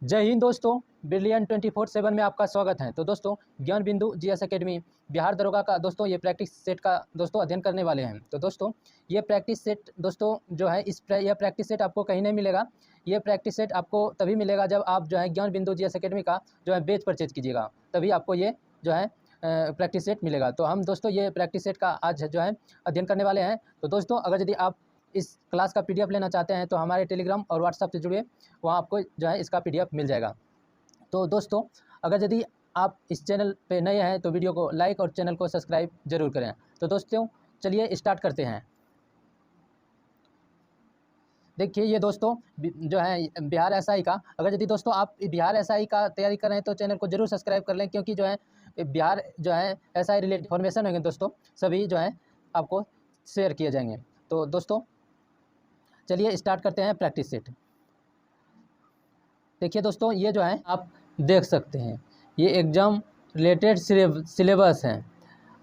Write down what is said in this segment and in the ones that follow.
जय हिंद दोस्तों, ब्रिलियंट 24/7 में आपका स्वागत है। तो दोस्तों, ज्ञान बिंदु जीएस एकेडमी बिहार दरोगा का दोस्तों ये प्रैक्टिस सेट का दोस्तों अध्ययन करने वाले हैं। तो दोस्तों ये प्रैक्टिस सेट दोस्तों जो है यह प्रैक्टिस सेट आपको कहीं नहीं मिलेगा। ये प्रैक्टिस सेट आपको तभी मिलेगा जब आप जो है ज्ञान बिंदु जीएस एकेडमी का जो है बैच परचेज कीजिएगा, तभी आपको ये जो है प्रैक्टिस सेट मिलेगा। तो हम दोस्तों ये प्रैक्टिस सेट का आज जो है अध्ययन करने वाले हैं। तो दोस्तों अगर यदि आप इस क्लास का पीडीएफ लेना चाहते हैं तो हमारे टेलीग्राम और व्हाट्सएप से जुड़िए, वहाँ आपको जो है इसका पीडीएफ मिल जाएगा। तो दोस्तों अगर यदि आप इस चैनल पे नए हैं तो वीडियो को लाइक और चैनल को सब्सक्राइब जरूर करें। तो दोस्तों चलिए स्टार्ट करते हैं। देखिए ये दोस्तों जो है बिहार एसआई का, अगर यदि दोस्तों आप बिहार एसआई का तैयारी कर रहे हैं तो चैनल को जरूर सब्सक्राइब कर लें, क्योंकि जो है बिहार जो है एसआई रिलेटेड इन्फॉर्मेशन होंगे दोस्तों सभी जो है आपको शेयर किए जाएंगे। तो दोस्तों चलिए स्टार्ट करते हैं प्रैक्टिस सेट। देखिए दोस्तों ये जो है आप देख सकते हैं, ये एग्ज़ाम रिलेटेड सिलेबस हैं।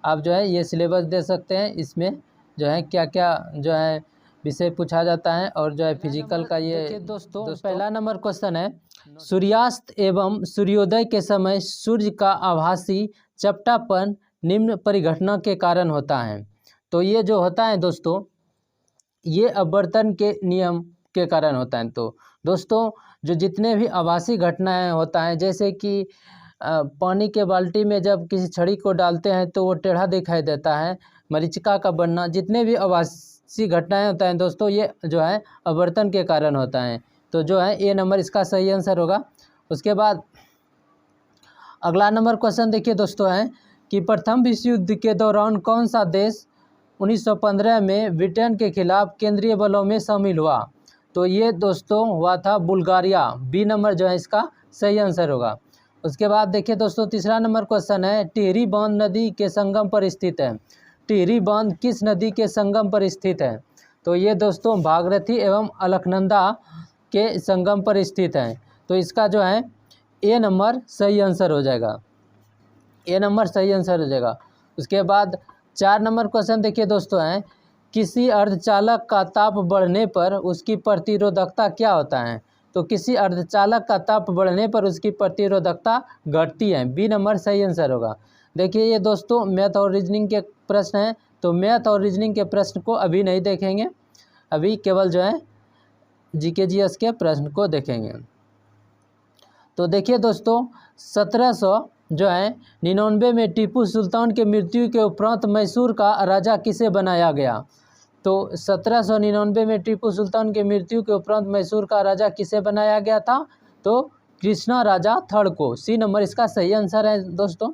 आप जो है ये सिलेबस दे सकते हैं, इसमें जो है क्या क्या जो है विषय पूछा जाता है और जो है फिजिकल का ये। देखिए दोस्तों पहला नंबर क्वेश्चन है, सूर्यास्त एवं सूर्योदय के समय सूर्य का आभासी चपटापन निम्न परिघटना के कारण होता है। तो ये जो होता है दोस्तों ये अपवर्तन के नियम के कारण होता है। तो दोस्तों जो जितने भी आभासी घटनाएं होता है, जैसे कि पानी के बाल्टी में जब किसी छड़ी को डालते हैं तो वो टेढ़ा दिखाई देता है, मरीचिका का बनना, जितने भी आभासी घटनाएं होता है दोस्तों ये जो है अपवर्तन के कारण होता है। तो जो है ए नंबर इसका सही आंसर होगा। उसके बाद अगला नंबर क्वेश्चन देखिए दोस्तों है कि प्रथम विश्व युद्ध के दौरान कौन सा देश 1915 में ब्रिटेन के खिलाफ केंद्रीय बलों में शामिल हुआ। तो ये दोस्तों हुआ था बुल्गारिया। बी नंबर जो है इसका सही आंसर होगा। उसके बाद देखिए दोस्तों तीसरा नंबर क्वेश्चन है, टिहरी बांध नदी के संगम पर स्थित है। टिहरी बांध किस नदी के संगम पर स्थित है। तो ये दोस्तों भागीरथी एवं अलकनंदा के संगम पर स्थित है। तो इसका जो है ए नंबर सही आंसर हो जाएगा। ए नंबर सही आंसर हो जाएगा। उसके बाद 4 नंबर क्वेश्चन देखिए दोस्तों है, किसी अर्धचालक का ताप बढ़ने पर उसकी प्रतिरोधकता क्या होता है। तो किसी अर्धचालक का ताप बढ़ने पर उसकी प्रतिरोधकता घटती है। बी नंबर सही आंसर होगा। देखिए ये दोस्तों मैथ और रीजनिंग के प्रश्न हैं, तो मैथ और रीजनिंग के प्रश्न को अभी नहीं देखेंगे, अभी केवल जो है जीके जीएस के प्रश्न को देखेंगे। तो देखिए दोस्तों 1799 में टीपू सुल्तान के मृत्यु के उपरांत मैसूर का राजा किसे बनाया गया। तो 1799 में टीपू सुल्तान के मृत्यु के उपरांत मैसूर का राजा किसे बनाया गया था। तो कृष्णा राजा थर्ड को। सी नंबर इसका सही आंसर है दोस्तों।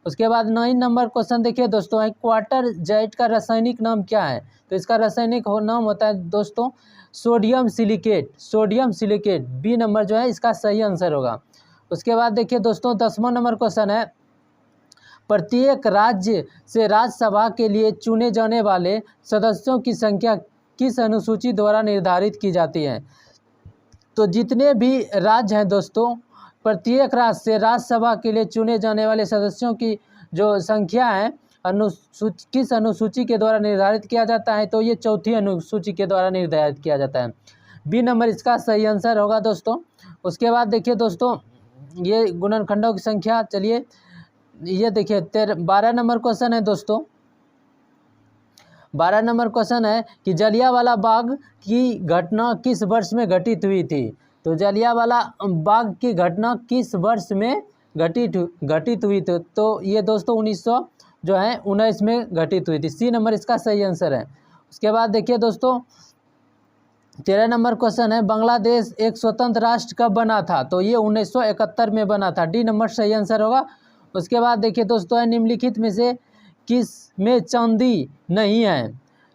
उसके बाद 9 नंबर क्वेश्चन देखिए दोस्तों है, क्वार्टर जैट का रासायनिक नाम क्या है। तो इसका रासायनिक नाम होता है दोस्तों sodium silicate. Sodium silicate B number जो है इसका सही आंसर होगा। उसके बाद देखिए दोस्तों 10वां नंबर क्वेश्चन है, प्रत्येक राज्य से राज्यसभा के लिए चुने जाने वाले सदस्यों की संख्या किस अनुसूची द्वारा निर्धारित की जाती है। तो जितने भी राज्य हैं दोस्तों, प्रत्येक राज्य से राज्यसभा के लिए चुने जाने वाले सदस्यों की जो संख्या है किस अनुसूची के द्वारा निर्धारित किया जाता है। तो ये चौथी अनुसूची के द्वारा निर्धारित किया जाता है। बी नंबर इसका सही आंसर होगा दोस्तों। उसके बाद देखिए दोस्तों ये गुणनखंडों की संख्या, चलिए ये देखिए 12 नंबर क्वेश्चन है दोस्तों। 12 नंबर क्वेश्चन है कि जलियांवाला बाग की घटना किस वर्ष में घटित हुई थी। तो जलियांवाला बाग की घटना किस वर्ष में घटित हुई थी। तो ये दोस्तों 1919 में घटित हुई थी। सी नंबर इसका सही आंसर है। उसके बाद देखिए दोस्तों 13 नंबर क्वेश्चन है, बांग्लादेश एक स्वतंत्र राष्ट्र कब बना था। तो ये 1971 में बना था। डी नंबर सही आंसर होगा। उसके बाद देखिए दोस्तों है, निम्नलिखित में से किस में चांदी नहीं है।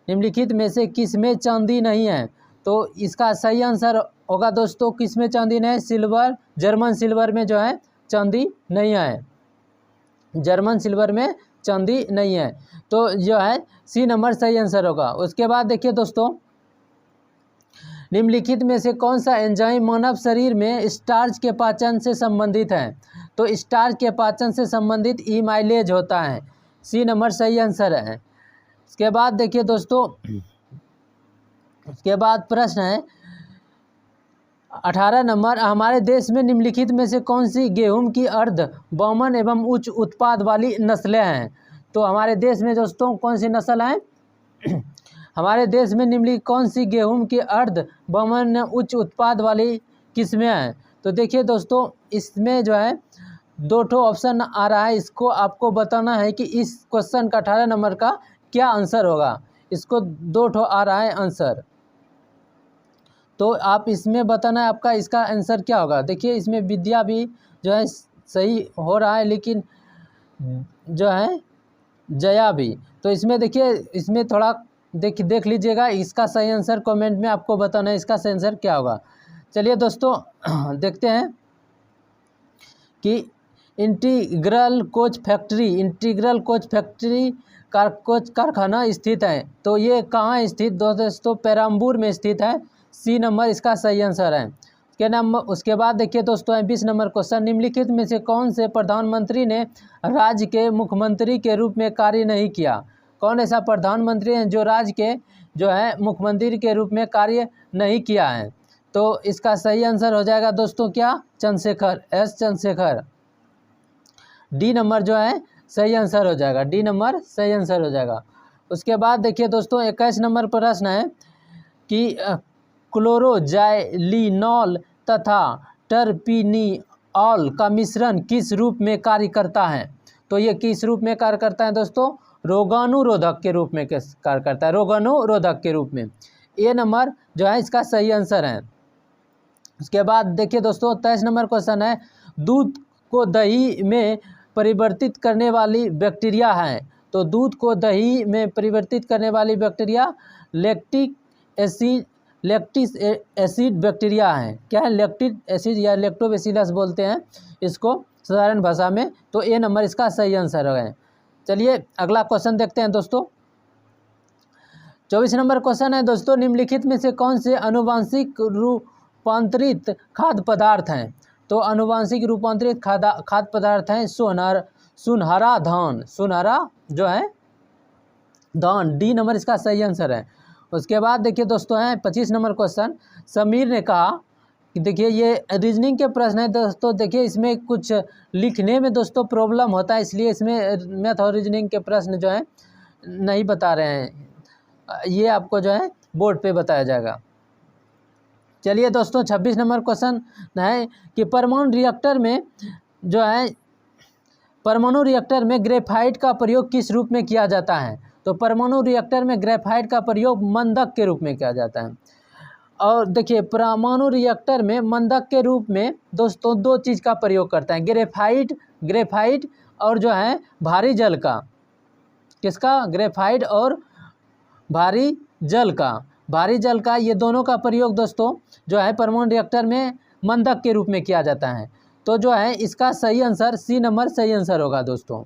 निम्नलिखित में से किस में चांदी नहीं है। तो इसका सही आंसर होगा दोस्तों किस में चांदी नहीं है, सिल्वर, जर्मन सिल्वर में जो है चांदी नहीं है। जर्मन सिल्वर में चांदी नहीं है। तो जो है सी नंबर सही आंसर होगा। उसके बाद देखिए दोस्तों निम्नलिखित में से कौन सा एंजाइम मानव शरीर में स्टार्च के पाचन से संबंधित है। तो स्टार्च के पाचन से संबंधित इमाइलेज होता है। सी नंबर सही आंसर है। उसके बाद देखिए दोस्तों उसके बाद प्रश्न है, 18 नंबर, हमारे देश में निम्नलिखित में से कौन सी गेहूं की अर्ध बहुमन एवं उच्च उत्पाद वाली नस्लें हैं? तो हमारे देश में दोस्तों कौन सी नस्ल है? हमारे देश में निम्नलिखित कौन सी गेहूं की अर्ध बहुमन उच्च उत्पाद वाली किस्में हैं? तो देखिए दोस्तों, इसमें जो है 2 ऑप्शन आ रहा है, इसको आपको बताना है कि इस क्वेश्चन का 18 नंबर का क्या आंसर होगा। इसको 2 आ रहा है आंसर, तो आप इसमें बताना है आपका इसका आंसर क्या होगा। देखिए इसमें विद्या भी जो है सही हो रहा है, लेकिन जो है जया भी। तो इसमें देखिए, इसमें थोड़ा देख लीजिएगा, इसका सही आंसर कमेंट में आपको बताना है इसका सही आंसर क्या होगा। चलिए दोस्तों देखते हैं कि इंटीग्रल कोच फैक्ट्री कोच कारखाना स्थित है, तो ये कहाँ स्थित दोस्तों? पेराम्बूर में स्थित है। सी नंबर इसका सही आंसर है। उसके बाद देखिए दोस्तों 20 नंबर क्वेश्चन, निम्नलिखित में से कौन से प्रधानमंत्री ने राज्य के मुख्यमंत्री के रूप में कार्य नहीं किया? कौन ऐसा प्रधानमंत्री है जो राज्य के जो है मुख्यमंत्री के रूप में कार्य नहीं किया है? तो इसका सही आंसर हो जाएगा दोस्तों क्या? Chandrashekhar, S Chandrashekhar. D number जो है सही आंसर हो जाएगा, डी नंबर सही आंसर हो जाएगा। उसके बाद देखिए दोस्तों 21 नंबर प्रश्न है कि क्लोरोजाइलिनॉल तथा टर्पिनिऑल का मिश्रण किस रूप में कार्य करता है? तो ये किस रूप में कार्य करता है दोस्तों? रोगाणुरोधक के रूप में कार्य करता है, रोगाणुरोधक के रूप में। ए नंबर जो है इसका सही आंसर है। उसके बाद देखिए दोस्तों 23 नंबर क्वेश्चन है, दूध को दही में परिवर्तित करने वाली बैक्टीरिया है। तो दूध को दही में परिवर्तित करने वाली बैक्टीरिया लैक्टिक एसिड बैक्टीरिया है। क्या है? लैक्टिक एसिड या लैक्टोबैसिलस बोलते हैं इसको साधारण भाषा में। तो ए नंबर इसका सही आंसर है। चलिए अगला क्वेश्चन देखते हैं दोस्तों। 24 नंबर क्वेश्चन है दोस्तों, निम्नलिखित में से कौन से आनुवांशिक रूपांतरित खाद्य पदार्थ हैं? तो आनुवांशिक रूपांतरित खाद्य पदार्थ हैं सुनहरा धान, सुनहरा जो है धान। डी नंबर इसका सही आंसर है। उसके बाद देखिए दोस्तों है 25 नंबर क्वेश्चन, समीर ने कहा कि देखिए ये रीजनिंग के प्रश्न है दोस्तों। देखिए इसमें कुछ लिखने में दोस्तों प्रॉब्लम होता है, इसलिए इसमें मैथ और रीजनिंग के प्रश्न जो है नहीं बता रहे हैं, ये आपको जो है बोर्ड पे बताया जाएगा। चलिए दोस्तों 26 नंबर क्वेश्चन है कि परमाणु रिएक्टर में जो है परमाणु रिएक्टर में ग्रेफाइट का प्रयोग किस रूप में किया जाता है? तो परमाणु रिएक्टर में ग्रेफाइट का प्रयोग मंदक के रूप में किया जाता है। और देखिए परमाणु रिएक्टर में मंदक के रूप में दोस्तों 2 चीज़ का प्रयोग करता है, ग्रेफाइट और जो है भारी जल का। किसका? ग्रेफाइट और भारी जल का ये दोनों का प्रयोग दोस्तों जो है परमाणु रिएक्टर में मंदक के रूप में किया जाता है। तो जो है इसका सही आंसर सी नंबर सही आंसर होगा दोस्तों।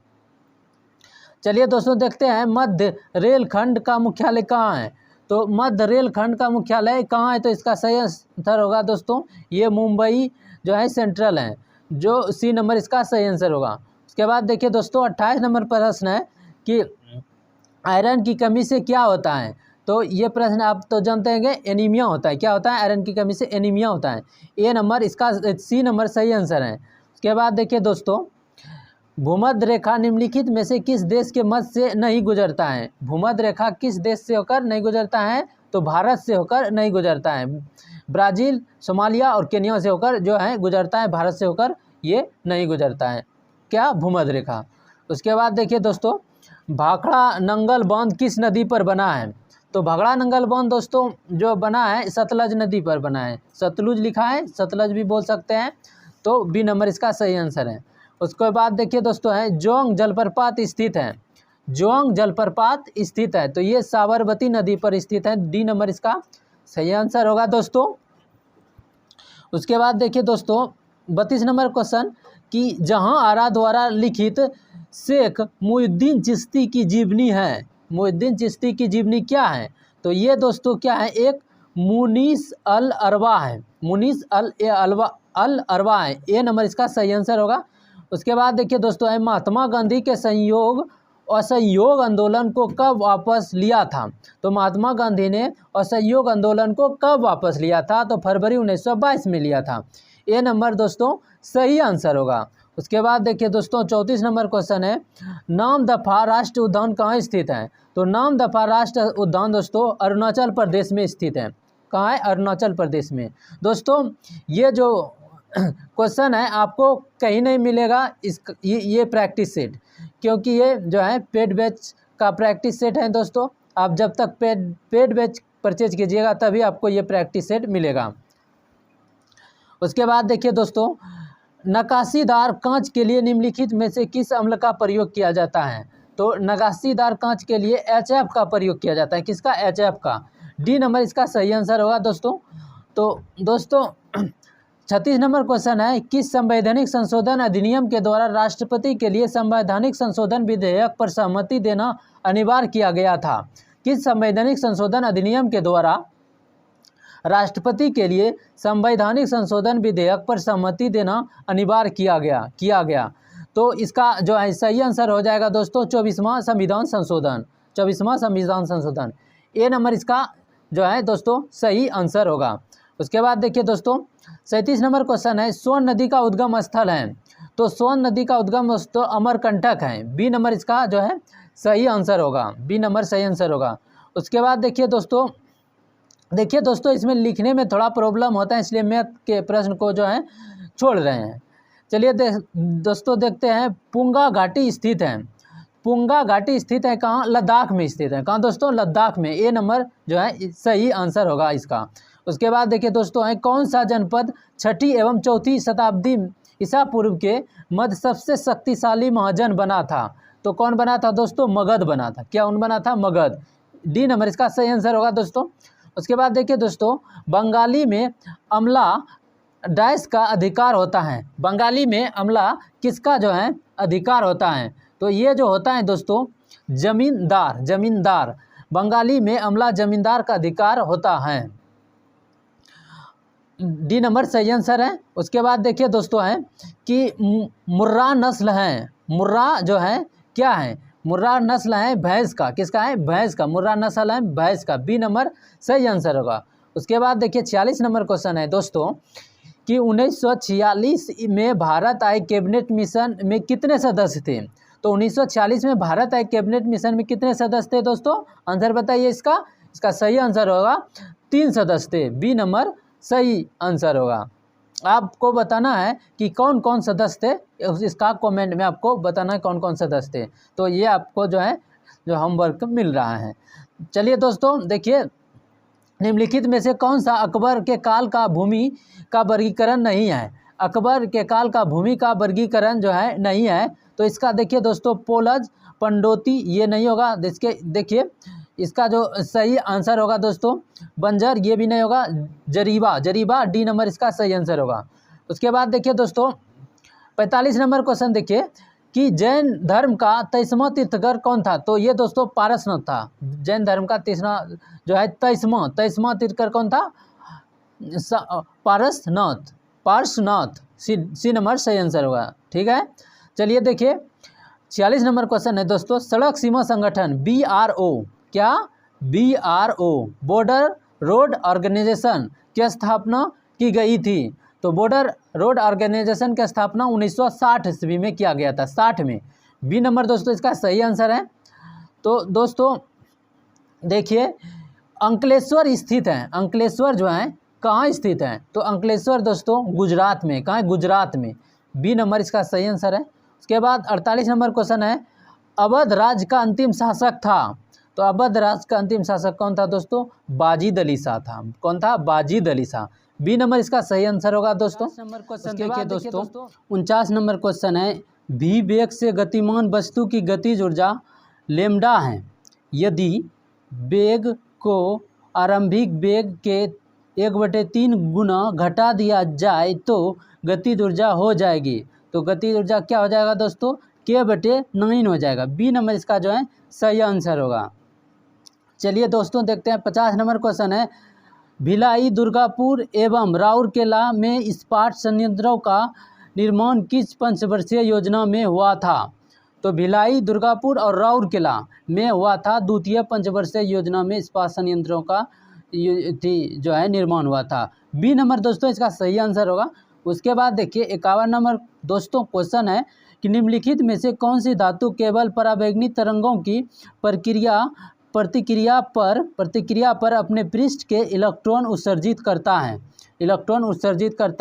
चलिए दोस्तों देखते हैं मध्य रेल खंड का मुख्यालय कहाँ है? तो मध्य रेल खंड का मुख्यालय कहाँ है? तो इसका सही आंसर होगा दोस्तों ये मुंबई जो है सेंट्रल है, जो सी नंबर इसका सही आंसर होगा। उसके बाद देखिए दोस्तों 28 नंबर प्रश्न है कि आयरन की कमी से क्या होता है? तो ये प्रश्न आप तो जानते हैं कि एनीमिया होता है। क्या होता है? आयरन की कमी से एनीमिया होता है। ए नंबर इसका सी नंबर सही आंसर है। उसके बाद देखिए दोस्तों भूमध्य रेखा निम्नलिखित में से किस देश के मध्य से नहीं गुजरता है? भूमध्य रेखा किस देश से होकर नहीं गुजरता है? तो भारत से होकर नहीं गुजरता है। ब्राज़ील, सोमालिया और केन्या से होकर जो है गुजरता है, भारत से होकर ये नहीं गुजरता है। क्या? भूमध्य रेखा। उसके बाद देखिए दोस्तों भाखड़ा नंगल बांध किस नदी पर बना है? तो भाखड़ा नंगल बांध दोस्तों जो बना है सतलज नदी पर बना है। सतलुज लिखा है, सतलज भी बोल सकते हैं। तो बी नंबर इसका सही आंसर है। उसके बाद देखिए दोस्तों है जोंग जलप्रपात स्थित है। जोंग जलप्रपात स्थित है तो ये साबरमती नदी पर स्थित है। डी नंबर इसका सही आंसर होगा दोस्तों। उसके बाद देखिए दोस्तों 32 नंबर क्वेश्चन कि जहां आरा द्वारा लिखित शेख मुहिउद्दीन चिश्ती की जीवनी है, मुहिउद्दीन चिश्ती की जीवनी क्या है? तो ये दोस्तों क्या है? एक मुनीस अल अरवा है, मुनीस अल अरवा है। ए नंबर इसका सही आंसर होगा। उसके बाद देखिए दोस्तों है महात्मा गांधी के संयोग असहयोग आंदोलन को कब वापस लिया था? तो महात्मा गांधी ने असहयोग आंदोलन को कब वापस लिया था? तो फरवरी 1922 में लिया था। ए नंबर दोस्तों सही आंसर होगा। उसके बाद देखिए दोस्तों 34 नंबर क्वेश्चन है, नामदफा राष्ट्रीय उद्यान कहाँ स्थित है? तो नामदफा राष्ट्रीय उद्यान दोस्तों अरुणाचल प्रदेश में स्थित है। कहाँ है? अरुणाचल प्रदेश में। दोस्तों ये जो क्वेश्चन है आपको कहीं नहीं मिलेगा, ये प्रैक्टिस सेट, क्योंकि ये जो है पेड बैच का प्रैक्टिस सेट है दोस्तों। आप जब तक पेड बैच परचेज कीजिएगा तभी आपको ये प्रैक्टिस सेट मिलेगा। उसके बाद देखिए दोस्तों, नक्काशीदार कांच के लिए निम्नलिखित में से किस अम्ल का प्रयोग किया जाता है? तो नक्काशीदार कांच के लिए HF का प्रयोग किया जाता है। किसका? HF का। डी नंबर इसका सही आंसर होगा दोस्तों। तो दोस्तों 36 नंबर क्वेश्चन है, किस संवैधानिक संशोधन अधिनियम के द्वारा राष्ट्रपति के लिए संवैधानिक संशोधन विधेयक पर सहमति देना अनिवार्य किया गया था? किस संवैधानिक संशोधन अधिनियम के द्वारा राष्ट्रपति के लिए संवैधानिक संशोधन विधेयक पर सहमति देना अनिवार्य किया गया? तो इसका जो है सही आंसर हो जाएगा दोस्तों 24वां संविधान संशोधन। 24वां संविधान संशोधन। ए नंबर इसका जो है दोस्तों सही आंसर होगा। उसके बाद देखिए दोस्तों 37 नंबर क्वेश्चन है, सोन नदी का उद्गम स्थल है? तो सोन नदी का उद्गम स्थल अमरकंटक है। बी नंबर इसका जो है सही आंसर होगा। बी नंबर सही आंसर होगा। उसके बाद देखिए दोस्तों इसमें लिखने में थोड़ा प्रॉब्लम होता है, इसलिए मैथ के प्रश्न को जो है छोड़ रहे हैं। चलिए दोस्तों देखते हैं, पुंगा घाटी स्थित है। पुंगा घाटी स्थित है कहाँ? लद्दाख में स्थित है। कहाँ दोस्तों? लद्दाख में। ए नंबर जो है सही आंसर होगा इसका। उसके बाद देखिए दोस्तों है, कौन सा जनपद 6ठी एवं 4ठी शताब्दी ईसा पूर्व के मध्य सबसे शक्तिशाली महाजन बना था? तो कौन बना था दोस्तों? मगध बना था। क्या बना था? मगध। डी नंबर इसका सही आंसर होगा दोस्तों। उसके बाद देखिए दोस्तों, बंगाली में अमला डैश का अधिकार होता है। बंगाली में अमला किसका जो है अधिकार होता है? तो ये जो होता है दोस्तों जमींदार। बंगाली में अमला जमींदार का अधिकार होता है। डी नंबर सही आंसर है। उसके बाद देखिए दोस्तों है कि मुर्रा नस्ल है। मुर्रा जो है क्या है? मुर्रा नस्ल है भैंस का। किसका है? भैंस का। मुर्रा नस्ल है भैंस का। बी नंबर सही आंसर होगा। उसके बाद देखिए 46 नंबर क्वेश्चन है दोस्तों कि 1946 में भारत आए कैबिनेट मिशन में कितने सदस्य थे? तो 1946 में भारत आए कैबिनेट मिशन में कितने सदस्य थे दोस्तों? आंसर बताइए इसका सही आंसर होगा 3 सदस्य थे। बी नंबर सही आंसर होगा। आपको बताना है कि कौन कौन सदस्य थे, इसका कमेंट में आपको बताना है कौन कौन सदस्य थे। तो ये आपको जो है जो होमवर्क मिल रहा है। चलिए दोस्तों देखिए, निम्नलिखित में से कौन सा अकबर के काल का भूमि का वर्गीकरण नहीं है? अकबर के काल का भूमि का वर्गीकरण जो है नहीं है। तो इसका देखिए दोस्तों पोलज पंडोती ये नहीं होगा। देखिए इसका जो सही आंसर होगा दोस्तों बंजर, ये भी नहीं होगा। जरीबा डी नंबर इसका सही आंसर होगा। उसके बाद देखिए दोस्तों 45 नंबर क्वेश्चन देखिए कि जैन धर्म का 23वां तीर्थंकर कौन था? तो ये दोस्तों पारसनाथ था। जैन धर्म का 23वां जो है 23वां तीर्थंकर कौन था? पारसनाथ। सी नंबर सही आंसर होगा। ठीक है। चलिए देखिए 46 नंबर क्वेश्चन है दोस्तों, सड़क सीमा संगठन BRO क्या? BRO बॉर्डर रोड ऑर्गेनाइजेशन की स्थापना की गई थी? तो बॉर्डर रोड ऑर्गेनाइजेशन की स्थापना 1960 ईस्वी में किया गया था। 60 में। बी नंबर दोस्तों इसका सही आंसर है। तो दोस्तों देखिए अंकलेश्वर स्थित है। अंकलेश्वर जो है कहाँ स्थित है? तो अंकलेश्वर दोस्तों गुजरात में। कहाँ है? गुजरात में। बी नंबर इसका सही आंसर है। उसके बाद 48 नंबर क्वेश्चन है, अवध राज्य का अंतिम शासक था? तो अवध राज्य का अंतिम शासक कौन था दोस्तों? बाजिद अली शाह था। कौन था? बाजिद अली शाह। बी नंबर इसका सही आंसर होगा दोस्तों। देखिए दोस्तों 49 नंबर क्वेश्चन है, भी वेग से गतिमान वस्तु की गतिज ऊर्जा लेमडा है। यदि वेग को आरंभिक वेग के 1/3 गुना घटा दिया जाए तो गतिज ऊर्जा हो जाएगी। तो गतिज ऊर्जा क्या हो जाएगा दोस्तों? K/9 हो जाएगा। बी नंबर इसका जो है सही आंसर होगा। चलिए दोस्तों देखते हैं 50 नंबर क्वेश्चन है, भिलाई, दुर्गापुर एवं राउरकेला में इस्पात संयंत्रों का निर्माण किस पंचवर्षीय योजना में हुआ था? तो भिलाई, दुर्गापुर और राउरकेला में हुआ था। द्वितीय पंचवर्षीय योजना में इस्पात संयंत्रों का जो है निर्माण हुआ था। बी नंबर दोस्तों इसका सही आंसर होगा। उसके बाद देखिए 51 नंबर दोस्तों क्वेश्चन है कि निम्नलिखित में से कौन सी धातु केवल परावैंगनी तरंगों की प्रतिक्रिया पर अपने पृष्ठ के इलेक्ट्रॉन उत्सर्जित करता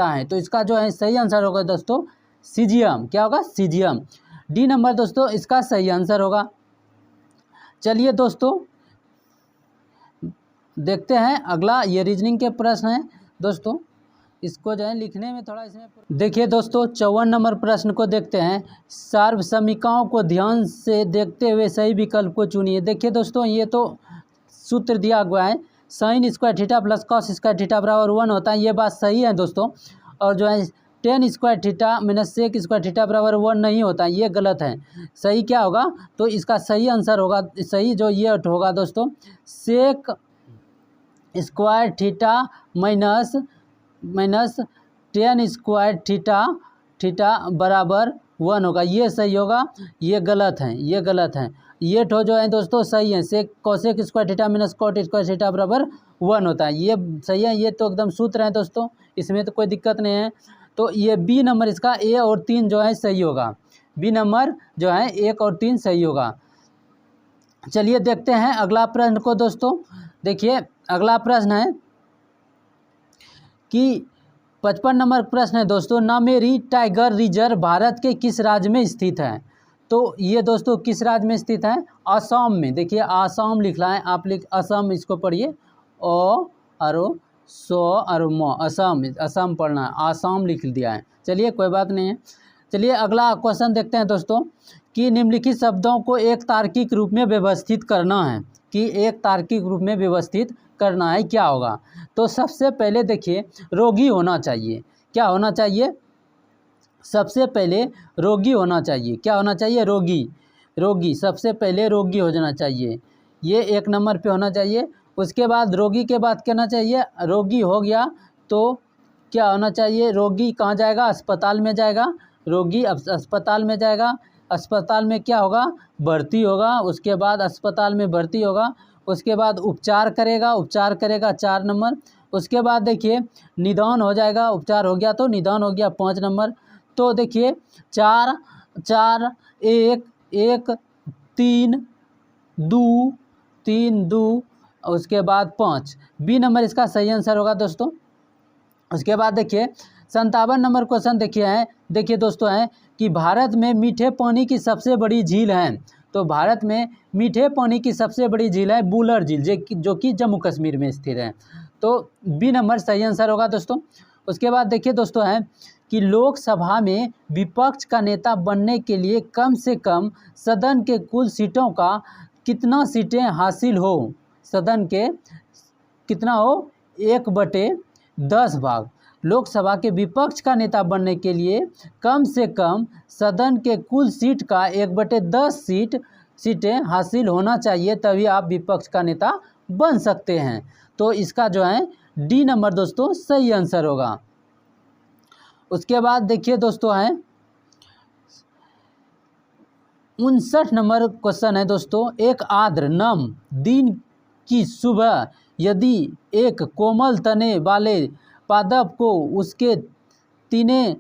है। तो इसका जो है सही आंसर होगा दोस्तों सीजियम। क्या होगा? सीजियम। डी नंबर दोस्तों इसका सही आंसर होगा। चलिए दोस्तों देखते हैं अगला, ये रीजनिंग के प्रश्न है दोस्तों, इसको जो है लिखने में थोड़ा इसमें देखिए दोस्तों 54 नंबर प्रश्न को देखते हैं। सार्वसमीकाओं को ध्यान से देखते हुए सही विकल्प को चुनिए। देखिए दोस्तों ये तो सूत्र दिया हुआ है, sine square theta plus cos square theta बराबर 1 होता है, ये बात सही है दोस्तों। और जो है tan square theta minus sec square theta बराबर 1 नहीं होता है, ये गलत है। सही क्या होगा? तो इसका सही आंसर होगा, सही जो ये होगा दोस्तों sec square theta minus tan square theta बराबर 1 होगा, ये सही होगा। ये गलत है, ये ठो जो है दोस्तों सही है, sec cosec square theta minus cot square theta बराबर 1 होता है, ये सही है। ये तो एकदम सूत्र है दोस्तों, इसमें तो कोई दिक्कत नहीं है। तो ये बी नंबर इसका ए और 3 जो है सही होगा। बी नंबर जो है 1 और 3 सही होगा। चलिए देखते हैं अगला प्रश्न को दोस्तों। देखिए अगला प्रश्न है कि 55 नंबर प्रश्न है दोस्तों, नामेरी टाइगर रिजर्व भारत के किस राज्य में स्थित है? तो ये दोस्तों किस राज्य में स्थित है? असम में। देखिए आसाम लिखना है, आप असम इसको पढ़िए, ओ और सो और मो, असम पढ़ना है, आसाम लिख दिया है। चलिए कोई बात नहीं है। चलिए अगला क्वेश्चन देखते हैं दोस्तों कि निम्नलिखित शब्दों को एक तार्किक रूप में व्यवस्थित करना है, क्या होगा? तो सबसे पहले देखिए रोगी होना चाहिए। क्या होना चाहिए? सबसे पहले रोगी होना चाहिए। क्या होना चाहिए? रोगी सबसे पहले रोगी हो जाना चाहिए, ये 1 नंबर पे होना चाहिए। उसके बाद रोगी के बाद कहना चाहिए, रोगी हो गया तो क्या होना चाहिए? रोगी कहाँ जाएगा? अस्पताल में जाएगा। रोगी अस्पताल में जाएगा, अस्पताल में क्या होगा? भर्ती होगा। उसके बाद अस्पताल में भर्ती होगा, उसके बाद उपचार करेगा 4 नंबर। उसके बाद देखिए निदान हो जाएगा, उपचार हो गया तो निदान हो गया 5 नंबर। तो देखिए 4 1 1 3 2 उसके बाद 5, बी नंबर इसका सही आंसर होगा दोस्तों। उसके बाद देखिए 57 नंबर क्वेश्चन देखिए दोस्तों है कि भारत में मीठे पानी की सबसे बड़ी झील है। तो भारत में मीठे पानी की सबसे बड़ी झील है बुलर झील, जो कि जम्मू कश्मीर में स्थित है। तो बी नंबर सही आंसर होगा दोस्तों। उसके बाद देखिए दोस्तों है कि लोकसभा में विपक्ष का नेता बनने के लिए कम से कम सदन के कुल सीटों का कितना सीटें हासिल हो? सदन के कितना हो? 1/10 भाग। लोकसभा के विपक्ष का नेता बनने के लिए कम से कम सदन के कुल सीट का 1/10 सीटें हासिल होना चाहिए, तभी आप विपक्ष का नेता बन सकते हैं। तो इसका जो है डी नंबर दोस्तों सही आंसर होगा। उसके बाद देखिए दोस्तों है 59 नंबर क्वेश्चन है दोस्तों, एक आर्द्र नम दिन की सुबह यदि एक कोमल तने वाले पादप को उसके तिने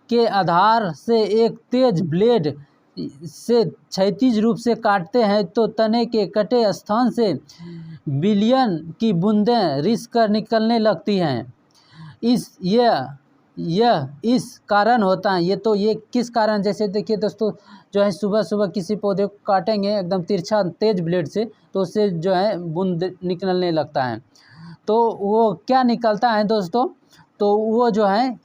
के आधार से एक तेज ब्लेड से क्षैतिज रूप से काटते हैं तो तने के कटे स्थान से बिलियन की बूंदें रिस कर निकलने लगती हैं। यह इस कारण होता है। ये किस कारण? जैसे देखिए दोस्तों जो है सुबह सुबह किसी पौधे को काटेंगे एकदम तिरछा तेज ब्लेड से, तो उससे जो है बूंद निकलने लगता है। तो वो क्या निकलता है दोस्तों? तो वो जो है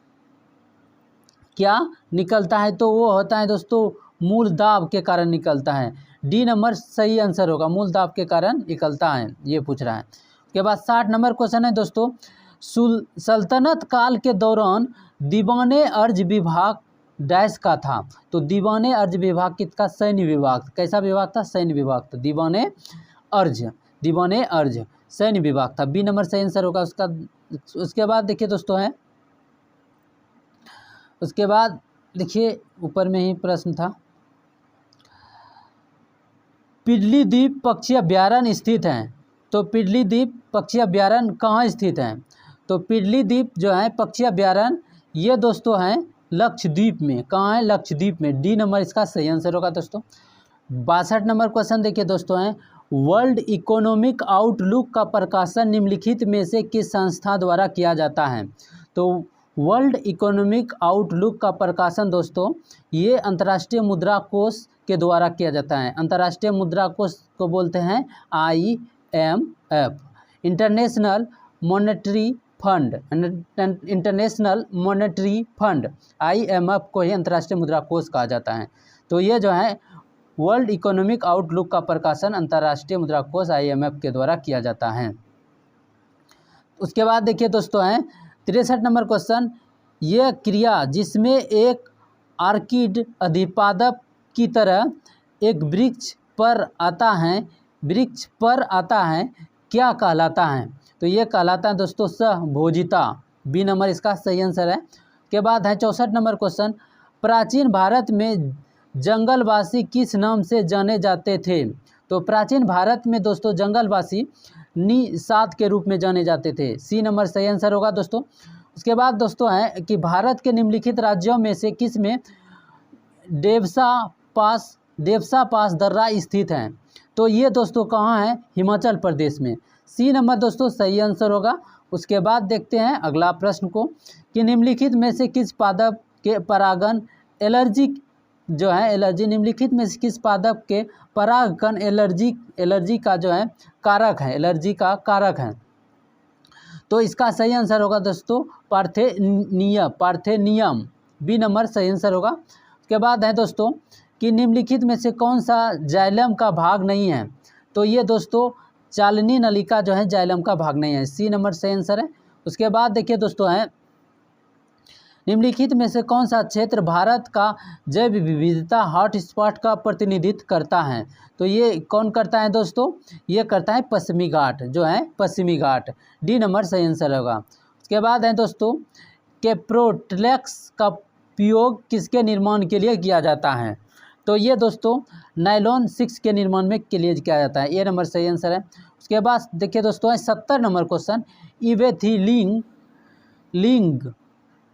क्या निकलता है? तो वो होता है दोस्तों मूल दाब के कारण निकलता है। डी नंबर सही आंसर होगा, मूल दाब के कारण निकलता है, ये पूछ रहा है। उसके बाद 60 नंबर क्वेश्चन है दोस्तों, सल्तनत काल के दौरान दीवाने अर्ज विभाग डैश का था। तो दीवाने अर्ज विभाग किसका? सैन्य विभाग। कैसा विभाग था? सैन्य विभाग था। दीवाने अर्ज सैन्य विभाग था। बी नंबर सही आंसर होगा उसका। उसके बाद देखिए दोस्तों है, उसके बाद देखिए ऊपर में ही प्रश्न था, पिडली द्वीप पक्षी अभ्यारण्य स्थित हैं। तो पिडली द्वीप पक्षी अभ्यारण्य कहाँ स्थित हैं? तो पिडली द्वीप जो है पक्षी अभ्यारण्य ये दोस्तों हैं लक्षद्वीप में। कहाँ है? लक्षद्वीप में। डी नंबर इसका सही आंसर होगा दोस्तों। 62 नंबर क्वेश्चन देखिए दोस्तों है, वर्ल्ड इकोनॉमिक आउटलुक का प्रकाशन निम्नलिखित में से किस संस्था द्वारा किया जाता है? तो वर्ल्ड इकोनॉमिक आउटलुक का प्रकाशन दोस्तों ये अंतर्राष्ट्रीय मुद्रा कोष के द्वारा किया जाता है। अंतर्राष्ट्रीय मुद्रा कोष को बोलते हैं IMF, international monetary fund. International monetary fund IMF को ही अंतर्राष्ट्रीय मुद्रा कोष कहा जाता है। तो ये जो है वर्ल्ड इकोनॉमिक आउटलुक का प्रकाशन अंतर्राष्ट्रीय मुद्रा कोष IMF के द्वारा किया जाता है। उसके बाद देखिए दोस्तों है 63 नंबर क्वेश्चन, यह क्रिया जिसमें एक आर्किड अधिपादप की तरह एक वृक्ष पर आता है क्या कहलाता है? तो ये कहलाता है दोस्तों सहभोजिता। बी नंबर इसका सही आंसर है। के बाद है 64 नंबर क्वेश्चन, प्राचीन भारत में जंगलवासी किस नाम से जाने जाते थे? तो प्राचीन भारत में दोस्तों जंगलवासी निषाद के रूप में जाने जाते थे। सी नंबर सही आंसर होगा दोस्तों। उसके बाद दोस्तों है कि भारत के निम्नलिखित राज्यों में से किस में देवसा पास दर्रा स्थित हैं? तो ये दोस्तों कहाँ है? हिमाचल प्रदेश में। सी नंबर दोस्तों सही आंसर होगा। उसके बाद देखते हैं अगला प्रश्न को कि निम्नलिखित में से किस पादप के परागण एलर्जी निम्नलिखित में से किस पादप के परागकण एलर्जी का जो है कारक है, एलर्जी का कारक है? तो इसका सही आंसर होगा दोस्तों पार्थेनियम। बी नंबर सही आंसर होगा। उसके बाद है दोस्तों कि निम्नलिखित में से कौन सा जाइलम का भाग नहीं है? तो ये दोस्तों चालनी नलिका जो है जाइलम का भाग नहीं है। सी नंबर सही आंसर है। उसके बाद देखिए दोस्तों है निम्नलिखित में से कौन सा क्षेत्र भारत का जैव विविधता हॉटस्पॉट का प्रतिनिधित्व करता है? तो ये कौन करता है दोस्तों? ये करता है पश्चिमी घाट, जो है पश्चिमी घाट। डी नंबर सही आंसर होगा। उसके बाद है दोस्तों कैप्रोट्लेक्स का उपयोग किसके निर्माण के लिए किया जाता है? तो ये दोस्तों नायलॉन 6 के निर्माण में के लिए किया जाता है। ए नंबर सही आंसर है। उसके बाद देखिए दोस्तों 70 नंबर क्वेश्चन, इवेथिलिंग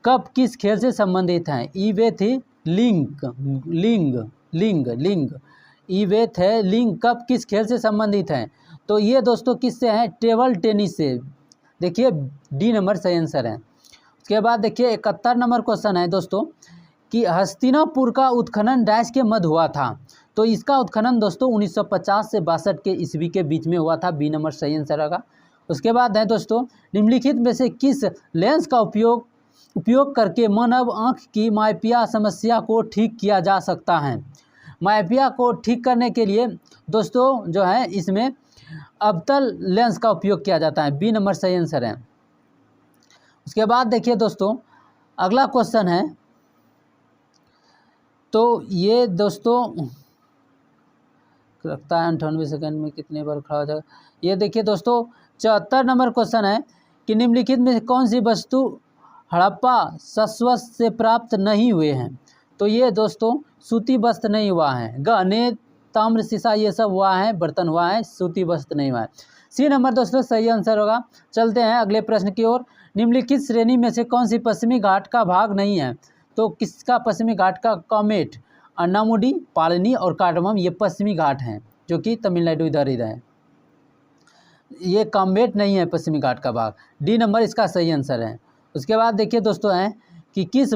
कब किस खेल से संबंधित हैं? इवेथिलिंग कब किस खेल से संबंधित हैं? तो ये दोस्तों किससे हैं? टेबल टेनिस से। देखिए डी नंबर सही आंसर है। उसके बाद देखिए 71 नंबर क्वेश्चन है दोस्तों कि हस्तिनापुर का उत्खनन डैश के मध्य हुआ था? तो इसका उत्खनन दोस्तों 1950 से 62 के ईस्वी के बीच में हुआ था। बी नंबर सही आंसर होगा। उसके बाद है दोस्तों निम्नलिखित में से किस लेंस का उपयोग करके मानव आँख की माइपिया समस्या को ठीक किया जा सकता है? माइपिया को ठीक करने के लिए दोस्तों जो है इसमें अवतल लेंस का उपयोग किया जाता है। बी नंबर सही आंसर है। उसके बाद देखिए दोस्तों अगला क्वेश्चन है, तो ये दोस्तों लगता है 98 सेकंड में कितने बार खड़ा हो जाएगा। ये देखिए दोस्तों 74 नंबर क्वेश्चन है कि निम्नलिखित में कौन सी वस्तु हड़प्पा सस्वस से प्राप्त नहीं हुए हैं? तो ये दोस्तों सूती वस्त्र नहीं हुआ है। गहने ताम्र शीशा ये सब हुआ है, बर्तन हुआ है, सूती वस्त्र नहीं हुआ है। सी नंबर दोस्तों सही आंसर होगा। चलते हैं अगले प्रश्न की ओर। निम्नलिखित श्रेणी में से कौन सी पश्चिमी घाट का भाग नहीं है? तो किसका पश्चिमी घाट का? कॉमेट, अन्नामुडी, पालनी और कार्डमम ये पश्चिमी घाट हैं जो कि तमिलनाडु इधर है। ये कॉमेट नहीं है पश्चिमी घाट का भाग। डी नंबर इसका सही आंसर है। उसके बाद देखिए दोस्तों है कि किस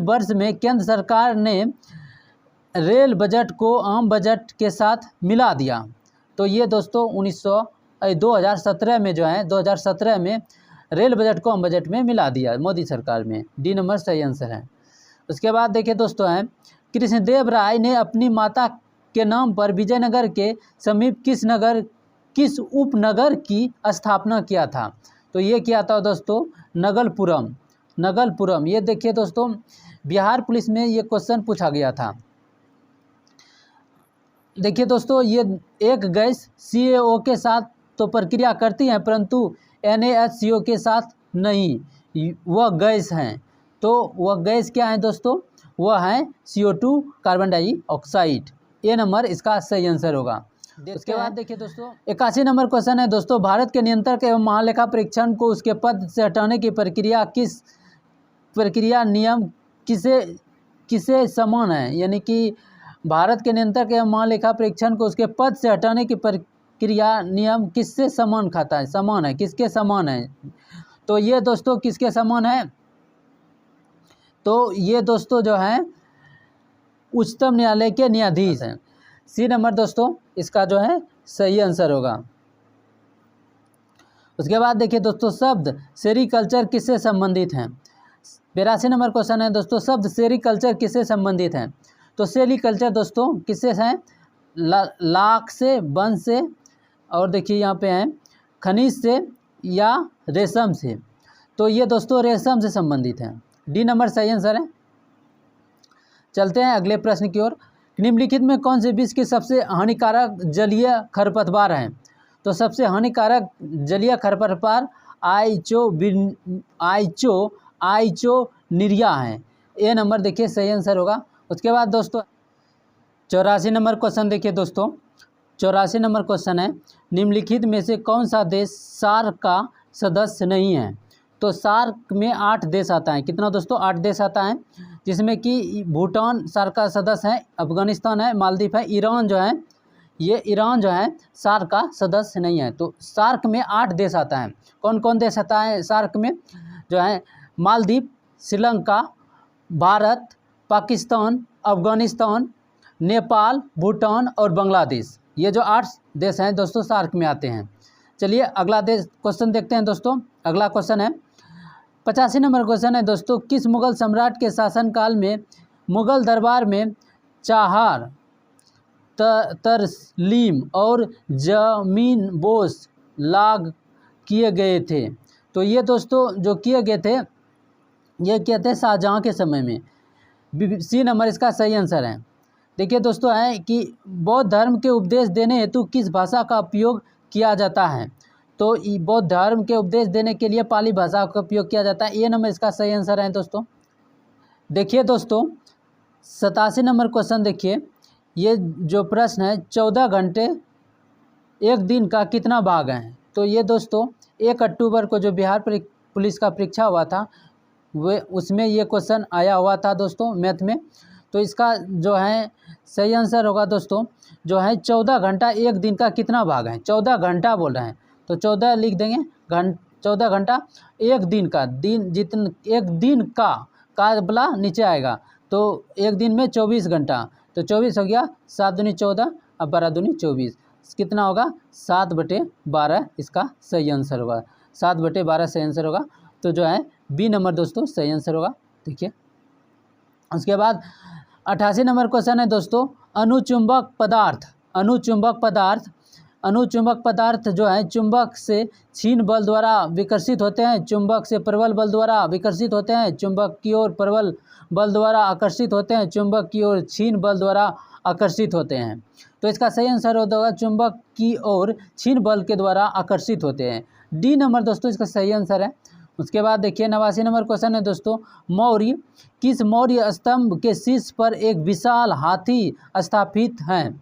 वर्ष में केंद्र सरकार ने रेल बजट को आम बजट के साथ मिला दिया? तो ये दोस्तों 2017 में जो है 2017 में रेल बजट को आम बजट में मिला दिया मोदी सरकार में। डी नंबर सही आंसर है। उसके बाद देखिए दोस्तों है कृष्णदेव राय ने अपनी माता के नाम पर विजयनगर के समीप किस उपनगर की स्थापना किया था? तो ये किया था दोस्तों नगलपुरम। ये देखिए दोस्तों बिहार पुलिस में ये क्वेश्चन पूछा गया था। देखिए दोस्तों ये एक गैस CAO के साथ तो प्रक्रिया करती हैं परंतु NaHCO के साथ नहीं, वह गैस हैं। तो वह गैस क्या है दोस्तों? वह है CO2 कार्बन डाइऑक्साइड। ए नंबर इसका सही आंसर होगा। उसके बाद देखिए दोस्तों 81 नंबर क्वेश्चन है दोस्तों, भारत के नियंत्रक एवं महालेखा परीक्षण को उसके पद से हटाने की प्रक्रिया नियम किसे समान है, यानी कि भारत के नियंत्रक एवं महालेखा परीक्षण को उसके पद से हटाने की प्रक्रिया नियम किससे समान खाता है, समान है, किसके समान है? तो ये दोस्तों किसके समान है? तो ये दोस्तों जो है उच्चतम न्यायालय के न्यायाधीश हैं। सी नंबर दोस्तों इसका जो है सही आंसर होगा। उसके बाद देखिए दोस्तों शब्द सेरीकल्चर किससे संबंधित हैं? 82 नंबर क्वेश्चन है दोस्तों, शब्द सेरीकल्चर किससे संबंधित हैं? तो सेरीकल्चर दोस्तों किससे हैं? लाख से, वन से, और देखिए यहाँ पे हैं खनिज से या रेशम से। तो ये दोस्तों रेशम से संबंधित हैं। डी नंबर सही आंसर है। चलते हैं अगले प्रश्न की ओर। निम्नलिखित में कौन से विश्व के सबसे हानिकारक जलीय खरपतवार हैं? तो सबसे हानिकारक जलीय खरपतवार आइचोनिरिया है। ए नंबर देखिए सही आंसर होगा। उसके बाद दोस्तों 84 नंबर क्वेश्चन देखिए दोस्तों, 84 नंबर क्वेश्चन है, निम्नलिखित में से कौन सा देश सार्क का सदस्य नहीं है? तो सार्क में 8 देश आता है। कितना दोस्तों? 8 देश आता है, जिसमें कि भूटान सार्क का सदस्य है, अफगानिस्तान है, मालदीव है, ईरान जो है, ये ईरान जो है सार्क का सदस्य नहीं है। तो सार्क में 8 देश आता है। कौन कौन देश आता है सार्क में? जो है मालदीव, श्रीलंका, भारत, पाकिस्तान, अफगानिस्तान, नेपाल, भूटान और बांग्लादेश। ये जो 8 देश हैं दोस्तों सार्क में आते हैं। चलिए अगला देश क्वेश्चन देखते हैं दोस्तों। अगला क्वेश्चन है 85 नंबर क्वेश्चन है दोस्तों, किस मुगल सम्राट के शासनकाल में मुगल दरबार में चाहार, तरलीम और जमीन बोस लाग किए गए थे? तो ये दोस्तों जो किए गए थे, ये किए थे शाहजहाँ के समय में। सी नंबर इसका सही आंसर है। देखिए दोस्तों है कि बौद्ध धर्म के उपदेश देने हेतु किस भाषा का उपयोग किया जाता है? तो बौद्ध धर्म के उपदेश देने के लिए पाली भाषा का उपयोग किया जाता है। ये नंबर इसका सही आंसर है दोस्तों। देखिए दोस्तों 87 नंबर क्वेश्चन देखिए, ये जो प्रश्न है 14 घंटे एक दिन का कितना भाग है? तो ये दोस्तों 1 अक्टूबर को जो बिहार पुलिस का परीक्षा हुआ था वे उसमें ये क्वेश्चन आया हुआ था दोस्तों मैथ में। तो इसका जो है सही आंसर होगा दोस्तों, जो है 14 घंटा एक दिन का कितना भाग है? 14 घंटा बोल रहे हैं, तो 14 लिख देंगे, 14 घंटा एक दिन का, दिन जितना एक दिन का बोला नीचे आएगा, तो एक दिन में 24 घंटा, तो 24 हो गया, 7 दूनी 14 और 12 दूनी 24, कितना होगा? 7/12 इसका सही आंसर होगा। 7/12 सही आंसर होगा। तो जो है बी नंबर दोस्तों सही आंसर होगा। देखिए उसके बाद 88 नंबर क्वेश्चन है दोस्तों, अनुचुंबक पदार्थ जो है चुंबक से क्षीण बल द्वारा विकसित होते हैं, चुंबक से प्रबल बल द्वारा विकसित होते हैं, चुंबक की ओर प्रबल बल द्वारा आकर्षित होते हैं, चुंबक की ओर क्षीण बल द्वारा आकर्षित होते हैं। तो इसका सही आंसर होगा चुंबक की ओर क्षीण बल के द्वारा आकर्षित होते हैं। डी नंबर दोस्तों इसका सही आंसर है। उसके बाद देखिए 89 नंबर क्वेश्चन है दोस्तों, किस मौर्य स्तंभ के शीर्ष पर एक विशाल हाथी स्थापित हैं?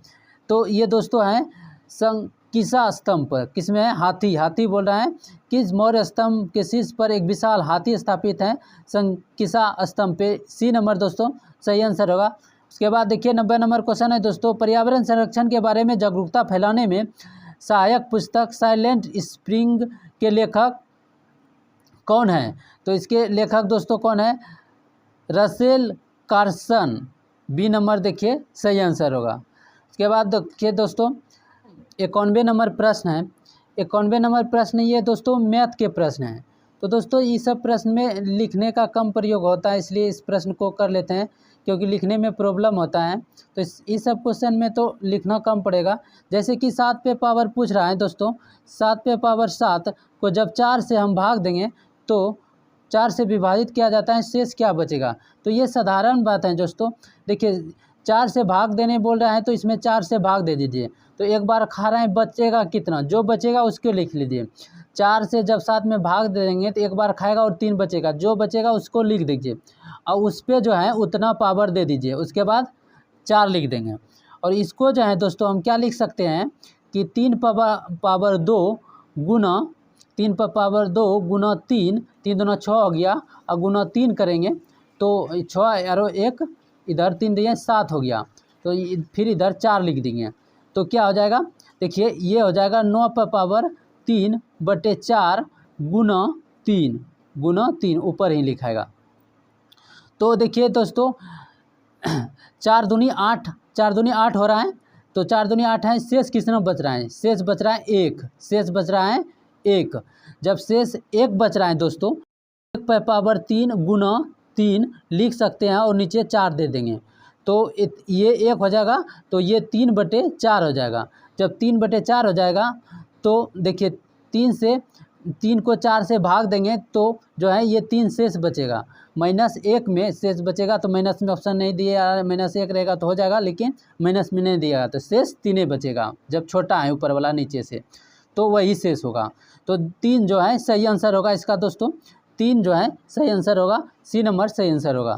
तो ये दोस्तों हैं संकिसा स्तंभ पर। किसमें है? हाथी बोल रहे हैं। किस मौर्य स्तंभ के शीर्ष पर एक विशाल हाथी स्थापित हैं? संकिसा स्तंभ पे। सी नंबर दोस्तों सही आंसर होगा। उसके बाद देखिए 90 नंबर क्वेश्चन है दोस्तों, पर्यावरण संरक्षण के बारे में जागरूकता फैलाने में सहायक पुस्तक साइलेंट स्प्रिंग के लेखक कौन है? तो इसके लेखक दोस्तों कौन है? Russell Carson. बी नंबर देखिए सही आंसर होगा। उसके बाद देखिए दोस्तों 91 नंबर प्रश्न है। 91 नंबर प्रश्न ये दोस्तों मैथ के प्रश्न हैं। तो दोस्तों इस सब प्रश्न में लिखने का कम प्रयोग होता है, इसलिए इस प्रश्न को कर लेते हैं क्योंकि लिखने में प्रॉब्लम होता है। तो इस सब क्वेश्चन में तो लिखना कम पड़ेगा। जैसे कि 7 पे पावर पूछ रहा है दोस्तों, 7 पे पावर 7 को जब 4 से हम भाग देंगे तो 4 से विभाजित किया जाता है, शेष क्या बचेगा? तो ये साधारण बात है दोस्तों। देखिए 4 से भाग देने बोल रहे हैं तो इसमें 4 से भाग दे दीजिए। तो एक बार खा रहे हैं, बचेगा कितना? जो बचेगा उसको लिख लीजिए। 4 से जब 7 में भाग दे देंगे तो एक बार खाएगा और 3 बचेगा, जो बचेगा उसको लिख दीजिए और उस पर जो है उतना पावर दे दीजिए। उसके बाद 4 लिख देंगे और इसको जो है दोस्तों हम क्या लिख सकते हैं कि 3 पावर 2 गुना 3 पावर 2 गुना 3, 3×2 6 हो गया, और गुना 3 करेंगे तो 6 और 1 इधर 3 दिए 7 हो गया, तो फिर इधर 4 लिख देंगे तो क्या हो जाएगा, देखिए ये हो जाएगा 9/3/4 गुना 3 ऊपर ही लिखाएगा। तो देखिए दोस्तों 4 दूनी 8, 4 दूनी 8 हो रहा है, तो 4 दूनी 8 है, शेष कितना बच रहा है, शेष बच रहा है 1, शेष बच रहा है 1। जब शेष 1 बच रहा है दोस्तों 1/3 गुना 3 लिख सकते हैं और नीचे 4 दे देंगे, तो ये 1 हो जाएगा, तो ये 3/4 हो जाएगा। जब 3/4 हो जाएगा तो देखिए 3 को 4 से भाग देंगे तो जो है ये 3 शेष बचेगा, -1 में शेष बचेगा, तो माइनस में ऑप्शन नहीं दिया, -1 रहेगा तो हो जाएगा, लेकिन माइनस में नहीं दिया तो शेष 3 बचेगा, जब छोटा है ऊपर वाला नीचे से तो वही शेष होगा। तो 3 जो है सही आंसर होगा इसका दोस्तों, 3 जो है सही आंसर होगा, सी नंबर सही आंसर होगा।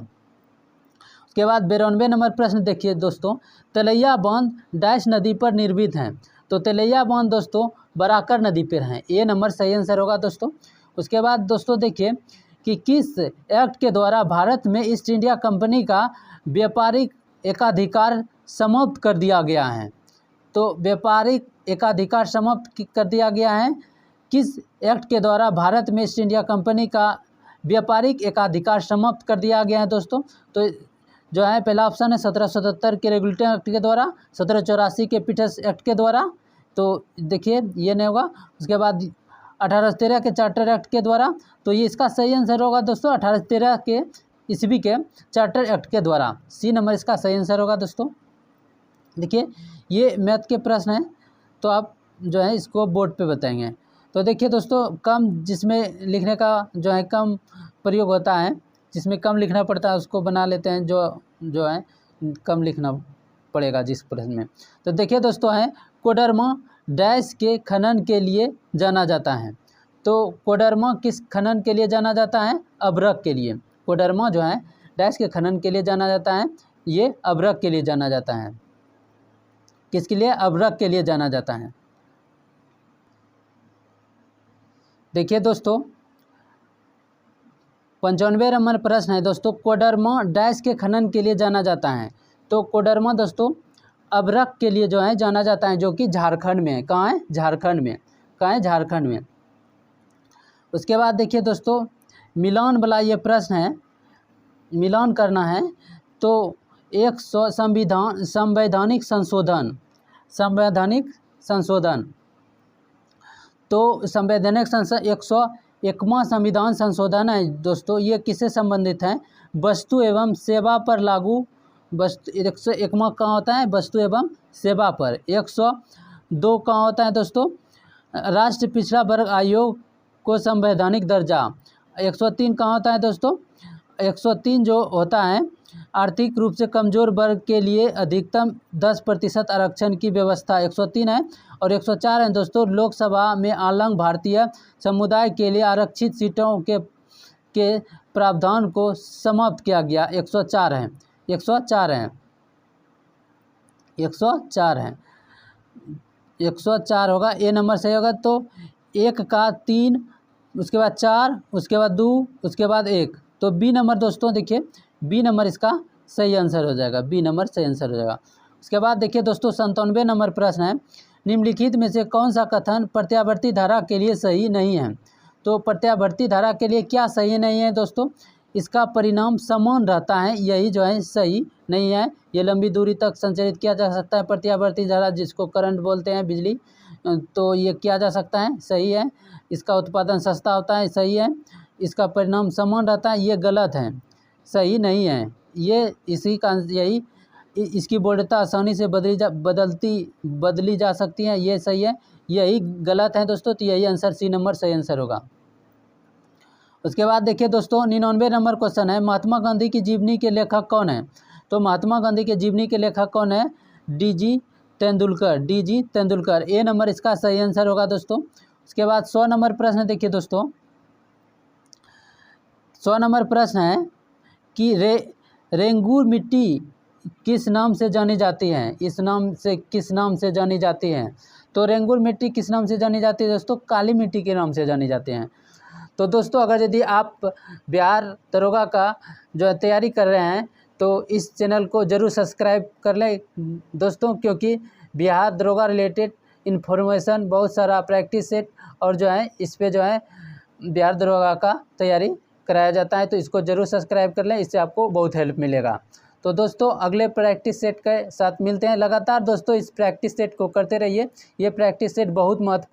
उसके बाद 92 नंबर प्रश्न देखिए दोस्तों, तलैया बांध डैश नदी पर निर्मित हैं, तो तलैया बांध दोस्तों बराकर नदी पर हैं, ए नंबर सही आंसर होगा दोस्तों। उसके बाद दोस्तों देखिए कि किस एक्ट के द्वारा भारत में ईस्ट इंडिया कंपनी का व्यापारिक एकाधिकार समाप्त कर दिया गया है, तो व्यापारिक एकाधिकार समाप्त कर दिया गया है, किस एक्ट के द्वारा भारत में ईस्ट इंडिया कंपनी का व्यापारिक एकाधिकार समाप्त कर दिया गया है दोस्तों, तो जो है पहला ऑप्शन है 1777 के रेगुलेटरी एक्ट के द्वारा, 1784 के पीटर्स एक्ट के द्वारा, तो देखिए ये नहीं होगा। उसके बाद 1813 के चार्टर एक्ट के द्वारा, तो ये इसका सही आंसर होगा दोस्तों 1813 के ईस्वी के चार्टर एक्ट के द्वारा, सी नंबर इसका सही आंसर होगा दोस्तों। देखिए ये मैथ के प्रश्न हैं, तो आप जो है इसको बोर्ड पे बताएंगे। तो देखिए दोस्तों कम जिसमें लिखने का जो है कम प्रयोग होता है, जिसमें कम लिखना पड़ता है उसको बना लेते हैं, जो है कम लिखना पड़ेगा जिस प्रश्न में। तो देखिए दोस्तों है कोडरमा डैश के खनन के लिए जाना जाता है, तो कोडरमा किस खनन के लिए जाना जाता है, अभ्रक के लिए। कोडरमा जो है डैश के खनन के लिए जाना जाता है, ये अभ्रक के लिए जाना जाता है, किसके लिए, अभ्रक के लिए जाना जाता है। देखिए दोस्तों 95 नंबर प्रश्न है दोस्तों, कोडरमा डैश के खनन के लिए जाना जाता है, तो कोडरमा दोस्तों अभ्रक के लिए जो है जाना जाता है, जो कि झारखंड में है। कहाँ है, झारखंड में, कहाँ है, झारखंड में। उसके बाद देखिए दोस्तों मिलान वाला ये प्रश्न है, मिलान करना है, तो एक संवैधानिक संशोधन, तो संवैधानिक संशोधन 101वां संविधान संशोधन है दोस्तों, ये किससे संबंधित है, वस्तु एवं सेवा पर लागू, वस्तु 101वां कहाँ होता है, वस्तु एवं सेवा पर। 102 कहाँ होता है दोस्तों, राष्ट्र पिछड़ा वर्ग आयोग को संवैधानिक दर्जा। 103 कहाँ होता है दोस्तों, 103 जो होता है आर्थिक रूप से कमजोर वर्ग के लिए अधिकतम 10% आरक्षण की व्यवस्था, 103 है। और 104 है दोस्तों, लोकसभा में आलंग भारतीय समुदाय के लिए आरक्षित सीटों के प्रावधान को समाप्त किया गया, 104 है, 104 है, 104 है, 104 होगा, ए नंबर सही होगा। तो 1 का 3, उसके बाद 4, उसके बाद 2, उसके बाद 1, तो बी नंबर दोस्तों देखिए बी नंबर इसका सही आंसर हो जाएगा, बी नंबर सही आंसर हो जाएगा। उसके बाद देखिए दोस्तों 97 नंबर प्रश्न है, निम्नलिखित में से कौन सा कथन प्रत्यावर्ती धारा के लिए सही नहीं है, तो प्रत्यावर्ती धारा के लिए क्या सही नहीं है दोस्तों, इसका परिणाम समान रहता है, यही जो है सही नहीं है। ये लंबी दूरी तक संचारित किया जा सकता है प्रत्यावर्ती धारा, जिसको करंट बोलते हैं, बिजली, तो ये किया जा सकता है, सही है। इसका उत्पादन सस्ता होता है, सही है। इसका परिणाम समान रहता है, ये गलत है, सही नहीं है। ये इसी का यही इसकी वोल्टता आसानी से बदली जा सकती है, ये सही है, यही गलत है दोस्तों, तो यही आंसर सी नंबर सही आंसर होगा। उसके बाद देखिए दोस्तों 99 नंबर क्वेश्चन है, महात्मा गांधी की जीवनी के लेखक कौन है, तो महात्मा गांधी के जीवनी के लेखक कौन है, डी.जी. तेंदुलकर, ए नंबर इसका सही आंसर होगा दोस्तों। उसके बाद 100 नंबर प्रश्न देखिए दोस्तों, 100 नंबर प्रश्न है कि रेंगूर मिट्टी किस नाम से जानी जाती हैं, इस नाम से किस नाम से जानी जाती हैं? तो रेंगुर मिट्टी किस नाम से जानी जाती है दोस्तों? काली मिट्टी के नाम से जानी जाती हैं। तो दोस्तों अगर यदि आप बिहार दरोगा का जो है तैयारी कर रहे हैं तो इस चैनल को ज़रूर सब्सक्राइब कर लें दोस्तों, क्योंकि बिहार दरोगा रिलेटेड इन्फॉर्मेशन, बहुत सारा प्रैक्टिस सेट और जो है इस पे जो है बिहार दरोगा का तैयारी कराया जाता है। तो इसको ज़रूर सब्सक्राइब कर लें, इससे आपको बहुत हेल्प मिलेगा। तो दोस्तों अगले प्रैक्टिस सेट के साथ मिलते हैं। लगातार दोस्तों इस प्रैक्टिस सेट को करते रहिए, ये प्रैक्टिस सेट बहुत महत्वपूर्ण